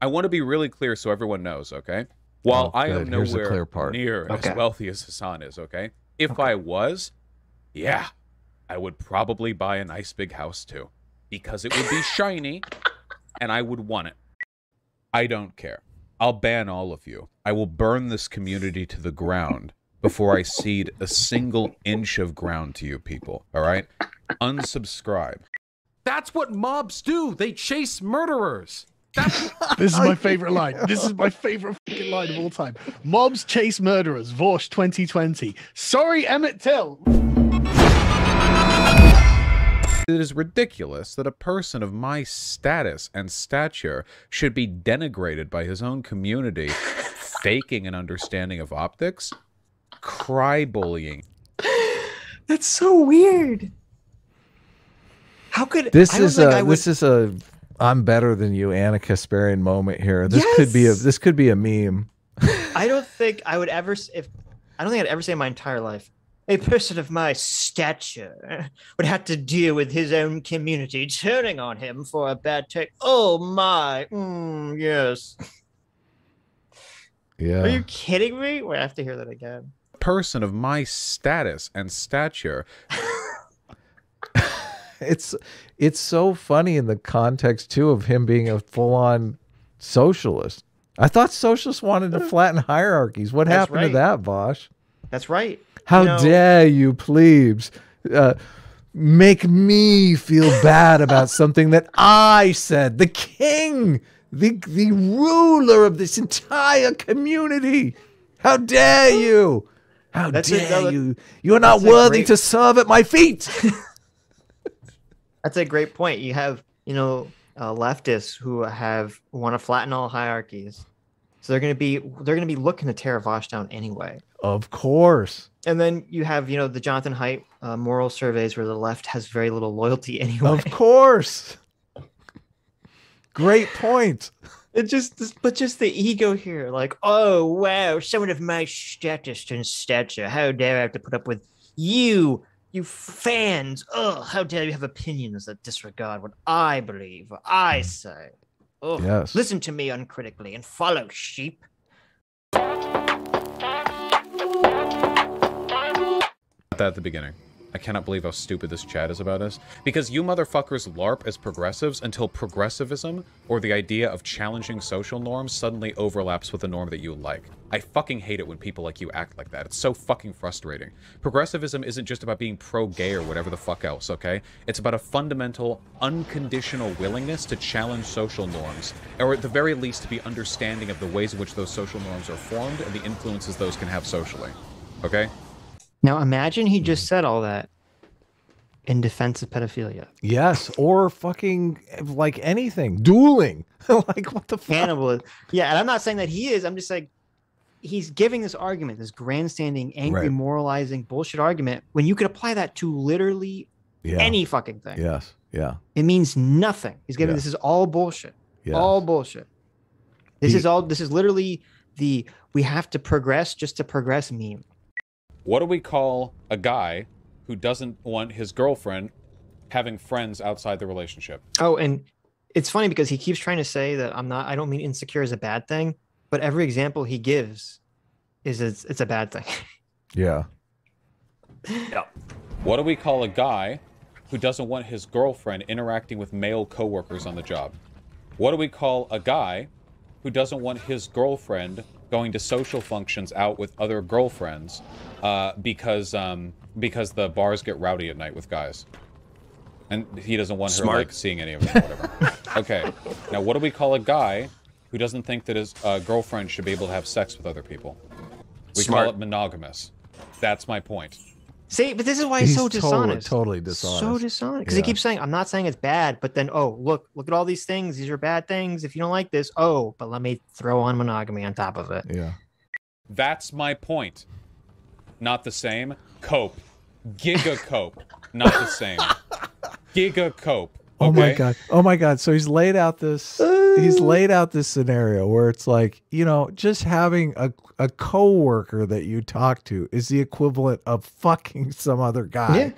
I want to be really clear so everyone knows, okay? While I am nowhere near as wealthy as Hassan is, okay? If I was, yeah, I would probably buy a nice big house too. Because it would be shiny, and I would want it. I don't care. I'll ban all of you. I will burn this community to the ground before I cede a single inch of ground to you people, all right? Unsubscribe. That's what mobs do. They chase murderers. This is my favorite line. This is my favorite fucking line of all time. Mobs chase murderers. Vaush 2020. Sorry, Emmett Till. It is ridiculous that a person of my status and stature should be denigrated by his own community, faking an understanding of optics, cry-bullying. That's so weird. How could this is a I'm better than you Anna Kasparian moment here. This could be a meme. I don't think I would ever I don't think I'd ever say in my entire life a person of my stature would have to deal with his own community turning on him for a bad take. Oh my, yes. Yeah. Are you kidding me? Wait, I have to hear that again. A person of my status and stature. It's so funny in the context too of him being a full-on socialist. I thought socialists wanted to flatten hierarchies. What happened to that, Vaush? That's right. How dare you, plebes, make me feel bad about something that I said, the king, the ruler of this entire community. How dare you? How dare you? You are not worthy to serve at my feet. That's a great point. You have, leftists who want to flatten all hierarchies. So they're going to be looking to tear Vaush down anyway. Of course. And then you have, the Jonathan Haidt moral surveys where the left has very little loyalty anyway. Of course. Great point. But just the ego here, like, oh wow, someone of my status and stature. How dare I have to put up with you fans? Oh, how dare you have opinions that disregard what I believe, what I say. Oh, yes. Listen to me uncritically and follow, sheep. That at the beginning. I cannot believe how stupid this chat is about us. Because you motherfuckers LARP as progressives until progressivism, or the idea of challenging social norms, suddenly overlaps with the norm that you like. I fucking hate it when people like you act like that. It's so fucking frustrating. Progressivism isn't just about being pro-gay or whatever the fuck else, okay? It's about a fundamental, unconditional willingness to challenge social norms, or at the very least to be understanding of the ways in which those social norms are formed and the influences those can have socially. Okay? Now imagine he just said all that in defense of pedophilia. Yes, or fucking like anything, dueling. Like what the fuck? Cannibalism. Yeah, and I'm not saying that he is. I'm just like, he's giving this argument, this grandstanding, angry, moralizing bullshit argument, when you could apply that to literally any fucking thing. Yes, yeah. It means nothing. He's giving this is all bullshit. Yes. All bullshit. This is literally the we have to progress just to progress meme. What do we call a guy who doesn't want his girlfriend having friends outside the relationship? Oh, and it's funny because he keeps trying to say that I don't mean insecure is a bad thing, but every example he gives is it's a bad thing. Yeah. Yeah. What do we call a guy who doesn't want his girlfriend interacting with male coworkers on the job? What do we call a guy who doesn't want his girlfriend going to social functions out with other girlfriends because the bars get rowdy at night with guys, and he doesn't want her like seeing any of them or whatever. Okay, now what do we call a guy who doesn't think that his girlfriend should be able to have sex with other people? We call it monogamous. That's my point. See, but this is why he's so dishonest. Totally dishonest. So dishonest. Because he keeps saying, I'm not saying it's bad, but then, oh, look at all these things. These are bad things. If you don't like this, oh, but let me throw on monogamy on top of it. Yeah. That's my point. Not the same. Cope. Giga cope. Not the same. Giga cope. Okay? Oh my god. Oh my god. So he's laid out this scenario where it's like, just having a coworker that you talk to is the equivalent of fucking some other guy. Yeah.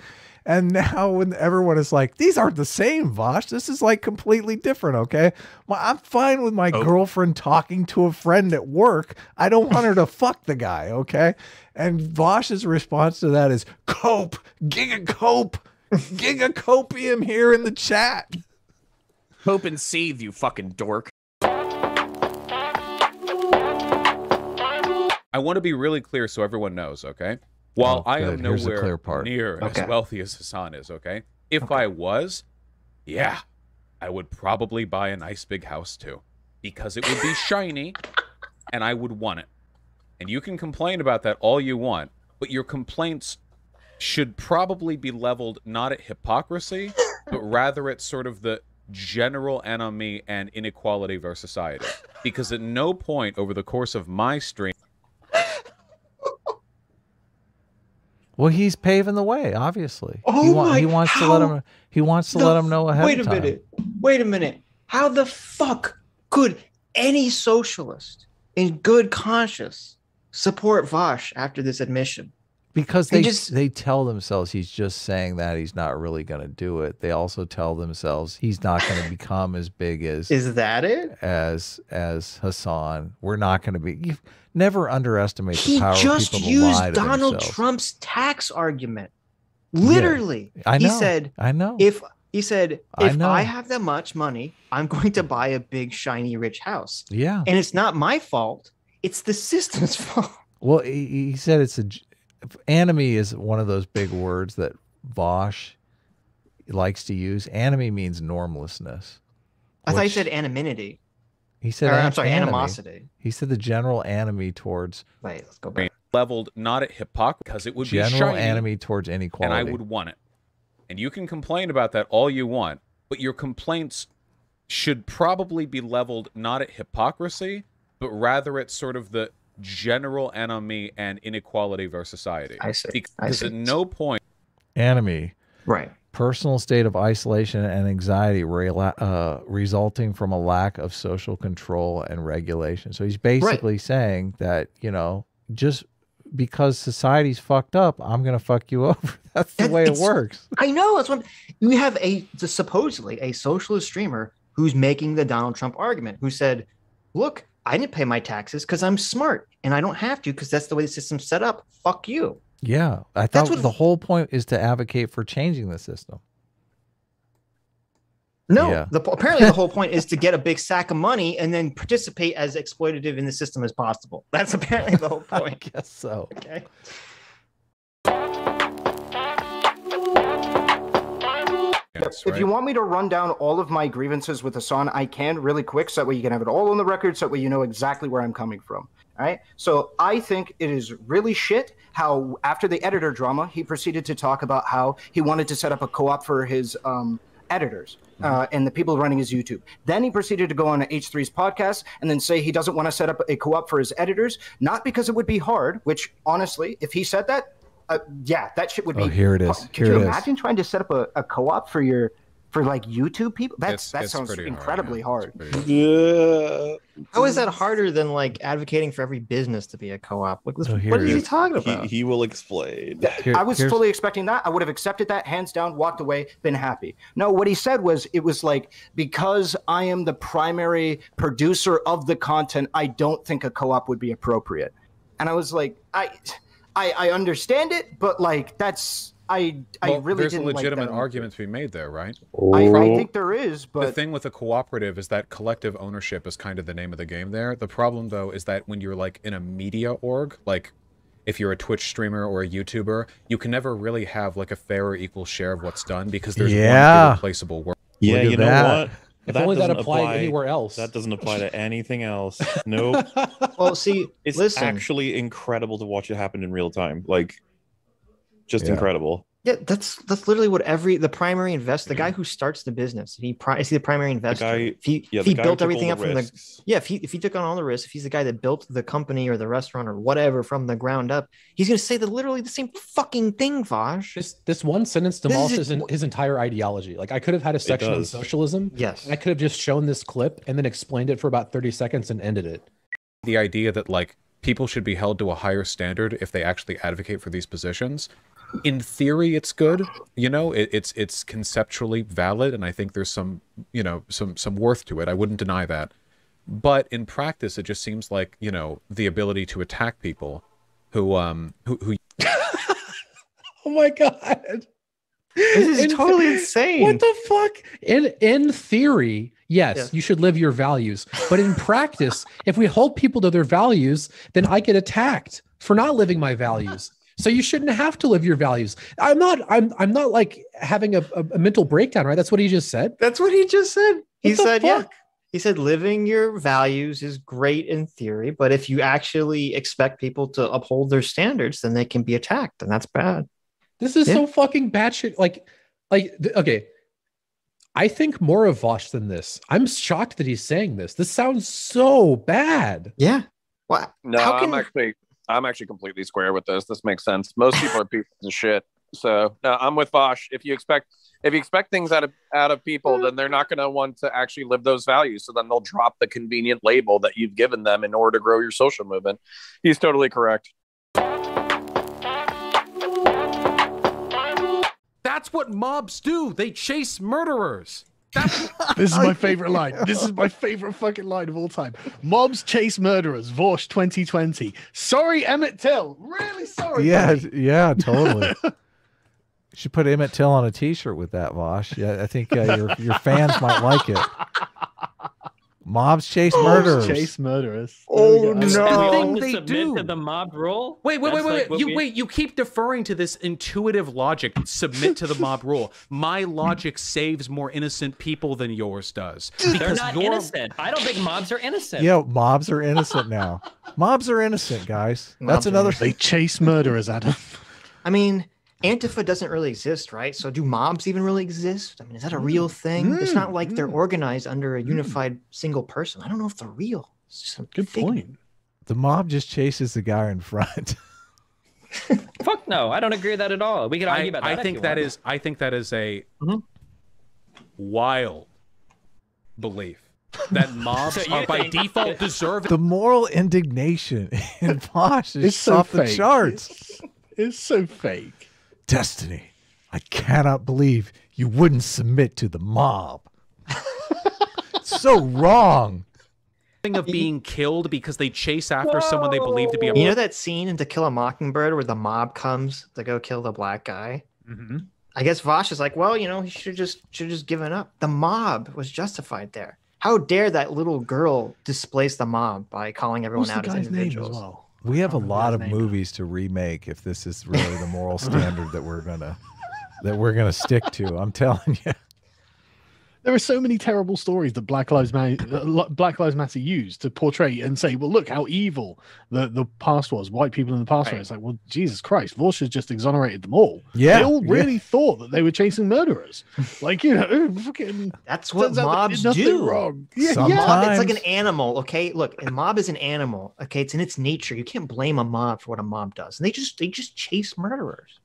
And now when everyone is like, these aren't the same, Vaush. This is like completely different, okay? I'm fine with my girlfriend talking to a friend at work. I don't want her to fuck the guy, okay? And Vaush's response to that is, cope, gigacope, gigacopium here in the chat. Cope and seethe, you fucking dork. I want to be really clear so everyone knows, okay? While I am nowhere near as wealthy as Hassan is, okay? If I was, yeah, I would probably buy a nice big house too. Because it would be shiny, and I would want it. And you can complain about that all you want, but your complaints should probably be leveled not at hypocrisy, but rather at sort of the general enemy and inequality of our society. Because at no point over the course of my stream... Well, he's paving the way, obviously. Oh he wants to let him know ahead of time. Wait a minute. How the fuck could any socialist in good conscience support Vaush after this admission? Because they tell themselves he's just saying that, he's not really going to do it. They also tell themselves he's not going to become as big as... Is that it? As Hassan. We're not going to be... You never underestimate the power of people to lie to themselves. He just used Donald Trump's tax argument. Literally. Yeah, I know. He said, I know. If I have that much money, I'm going to buy a big, shiny, rich house. Yeah. And it's not my fault. It's the system's fault. Well, he said it's a... Enemy is one of those big words that Vaush likes to use. Enemy means normlessness. I thought he said anonymity. He said, animosity. He said the general enemy towards... Wait, let's go back. Leveled not at hypocrisy, because it would be general enemy towards inequality. And I would want it. And you can complain about that all you want, but your complaints should probably be leveled not at hypocrisy, but rather at sort of the general enemy and inequality of our society. I see. Because at no point... Enemy. Right. Personal state of isolation and anxiety resulting from a lack of social control and regulation. So he's basically saying that, you know, just because society's fucked up, I'm going to fuck you over. That's the way it works. I know. That's what you have supposedly a socialist streamer who's making the Donald Trump argument, who said, look, I didn't pay my taxes because I'm smart and I don't have to because that's the way the system's set up. Fuck you. Yeah. I thought the whole point is to advocate for changing the system. No, apparently the whole point is to get a big sack of money and then participate as exploitative in the system as possible. That's apparently the whole point. I guess so. Okay. If you want me to run down all of my grievances with Hassan, I can really quick, so that way you can have it all on the record, so that way you know exactly where I'm coming from. All right? So I think it is really shit how after the editor drama, he proceeded to talk about how he wanted to set up a co-op for his editors and the people running his YouTube. Then he proceeded to go on H3's podcast and then say he doesn't want to set up a co-op for his editors, not because it would be hard, which honestly, if he said that, yeah, that shit would be... Oh, here it is. Could you imagine trying to set up a co-op for like YouTube people? That sounds incredibly hard. Yeah. How is that harder than like advocating for every business to be a co-op? What is he talking about? He will explain. I was fully expecting that. I would have accepted that, hands down, walked away, been happy. No, what he said was, it was like, because I am the primary producer of the content, I don't think a co-op would be appropriate. And I was like, I understand it, but like I really there's didn't a legitimate like that argument to be made there, right? I think there is, but the thing with a cooperative is that collective ownership is kind of the name of the game there. The problem though is that when you're like in a media org, like if you're a Twitch streamer or a YouTuber, you can never really have like a fair or equal share of what's done because there's one irreplaceable work. Yeah, you know what? If only that applied anywhere else. That doesn't apply to anything else. Nope. Well, see, it's actually incredible to watch it happen in real time. Like, just incredible. Yeah, that's literally what the primary investor, the guy who starts the business, is he the primary investor? If he built everything up from if he took on all the risks, if he's the guy that built the company or the restaurant or whatever from the ground up, he's going to say literally the same fucking thing, Vaush. This one sentence demolishes his entire ideology. Like, I could have had a section on socialism. Yes. I could have just shown this clip and then explained it for about 30 seconds and ended it. The idea that like people should be held to a higher standard if they actually advocate for these positions. in theory, it's good. You know, it's conceptually valid, and I think there's some, you know, some worth to it. I wouldn't deny that. But in practice, it just seems like, you know, the ability to attack people who Oh my god. This is totally insane. What the fuck? In theory, yes, you should live your values. But in practice, if we hold people to their values, then I get attacked for not living my values. So you shouldn't have to live your values. I'm not like having a mental breakdown, right? That's what he just said. That's what he just said. He said, fuck? yeah. He said living your values is great in theory, but if you actually expect people to uphold their standards, then they can be attacked, and that's bad. This is so fucking batshit. Okay. I think more of Vaush than this. I'm shocked that he's saying this. This sounds so bad. Yeah. What? No, I'm actually completely square with this. This makes sense. Most people are pieces of shit. So no, I'm with Vaush. If you expect things out of people, then they're not going to want to actually live those values. So then they'll drop the convenient label that you've given them in order to grow your social movement. He's totally correct. That's what mobs do. They chase murderers. This is my favorite line. This is my favorite fucking line of all time. Mobs chase murderers. Vaush 2020. Sorry, Emmett Till. Really sorry. Yeah, buddy. yeah, totally. You should put Emmett Till on a T-shirt with that, Vaush. Yeah, I think your fans might like it. Mobs chase murderers. Chase murderers. Oh It's no! the thing they submit do. to the mob rule. Wait. You keep deferring to this intuitive logic. Submit to the mob rule. My logic saves more innocent people than yours does. They're not innocent. I don't think mobs are innocent. Yeah, mobs are innocent now. Mobs are innocent, guys. That's another thing. They chase murderers, Adam. I mean, Antifa doesn't really exist, right? So do mobs even really exist? I mean, is that a real thing? It's not like they're organized under a unified single person. I don't know if they're real. It's just a Good figment. point. The mob just chases the guy in front. Fuck no, I don't agree with that at all. We can argue about that. I think that is a wild belief that mobs are by default deserving. The moral indignation in Vaush is so off the fake. charts. It's so fake. Destiny, I cannot believe you wouldn't submit to the mob. So wrong. Of being killed because they chase after someone they believe to be a You know that scene in To Kill a Mockingbird where the mob comes to go kill the black guy? Mm-hmm. I guess Vaush is like, well, you know, he should have just given up. The mob was justified there. How dare that little girl displace the mob by calling everyone What's out the as guy's name as individuals? well? We have a remember lot his of name movies to remake if this is really the moral standard that we're gonna stick to. I'm telling you. There are so many terrible stories that Black Lives Matter used to portray and say, well, look how evil the past was. White people in the past were. It's like, well, Jesus Christ, Vaush has just exonerated them all. Yeah, they all really thought that they were chasing murderers. Like, you know, fucking. That's what turns out they mobs did nothing do. wrong. Mob, it's like an animal, okay? Look, a mob is an animal, okay? It's in its nature. You can't blame a mob for what a mob does. And they just chase murderers.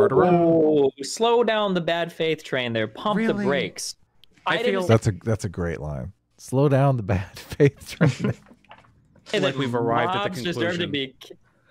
Oh, slow down the bad faith train there. Pump the brakes. I feel that's a great line. Slow down the bad faith train. like we've arrived at the mobs deserve to conclusion. be.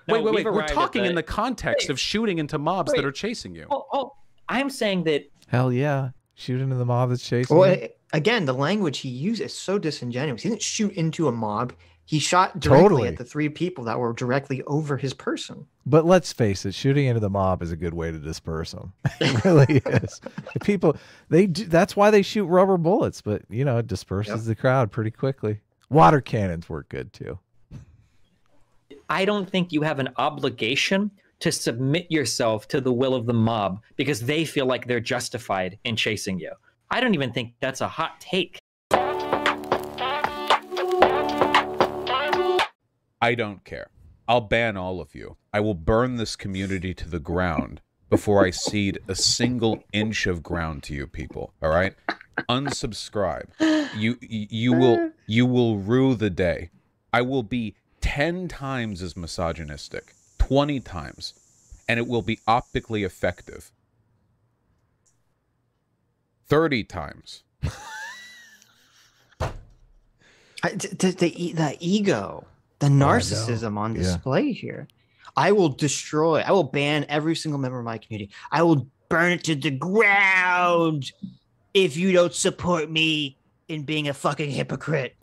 Wait. we've We're arrived at talking in the context of shooting into mobs that Wait. are chasing you. Oh, I'm saying that. Hell yeah. Shoot into the mob that's chasing Well, you. again, the language he used is so disingenuous. He didn't shoot into a mob. He shot directly at the three people that were directly over his person. But let's face it, shooting into the mob is a good way to disperse them. It really is. The people, that's why they shoot rubber bullets, but, you know, it disperses the crowd pretty quickly. Water cannons work good, too. I don't think you have an obligation to submit yourself to the will of the mob because they feel like they're justified in chasing you. I don't even think that's a hot take. I don't care. I'll ban all of you. I will burn this community to the ground before I cede a single inch of ground to you people. All right? Unsubscribe. You will rue the day. I will be 10 times as misogynistic, 20 times, and it will be optically effective. 30 times. The ego. The narcissism on display here. I will destroy, I will ban every single member of my community. I will burn it to the ground if you don't support me in being a fucking hypocrite.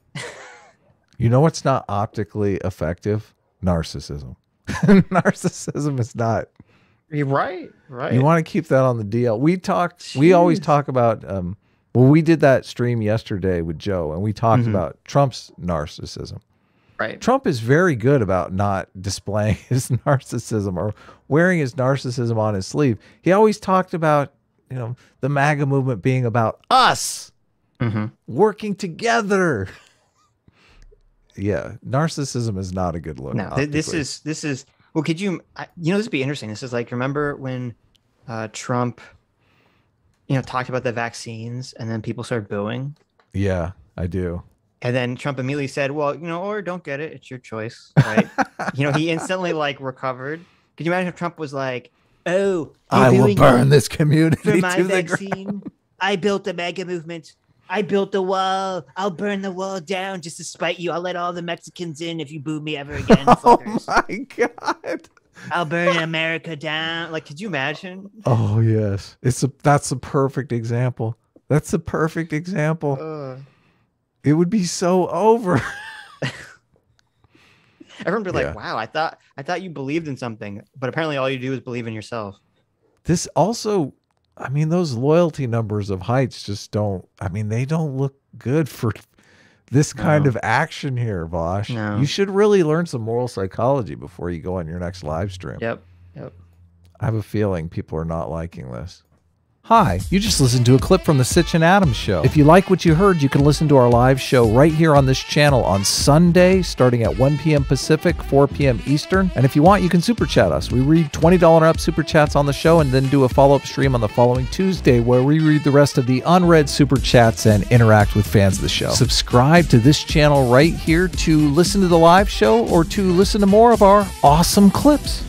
You know what's not optically effective? Narcissism. Narcissism is not. You're right. You want to keep that on the DL. We always talk about, well, we did that stream yesterday with Joe, and we talked about Trump's narcissism. Right. Trump is very good about not displaying his narcissism or wearing his narcissism on his sleeve. He always talked about, you know, the MAGA movement being about us working together. Yeah, narcissism is not a good look. No, this is. Well, could you? You know, this would be interesting. This is like, remember when Trump, you know, talked about the vaccines, and then people started booing. Yeah, I do. And then Trump immediately said, "Well, you know, or don't get it. It's your choice." Right? You know, he instantly like recovered. Could you imagine if Trump was like, "Oh, I will burn this community for my to the vaccine. ground. I built the MAGA movement. I built the wall. I'll burn the wall down just to spite you. I'll let all the Mexicans in if you boo me ever again, fuckers. Oh my God. I'll burn America down." Like, could you imagine? Oh yes. That's a perfect example. That's a perfect example. It would be so over. Everyone would be like, "Wow, I thought you believed in something, but apparently all you do is believe in yourself." This also, I mean, those loyalty numbers of Heights just don't, I mean, they don't look good for this kind of action here, Vaush. No. You should really learn some moral psychology before you go on your next live stream. Yep. I have a feeling people are not liking this. Hi, you just listened to a clip from the Sitch Adam show. If you like what you heard, you can listen to our live show right here on this channel on Sunday, starting at 1 p.m. Pacific, 4 p.m. Eastern. And if you want, you can super chat us. We read $20 and up super chats on the show and then do a follow-up stream on the following Tuesday where we read the rest of the unread super chats and interact with fans of the show. Subscribe to this channel right here to listen to the live show or to listen to more of our awesome clips.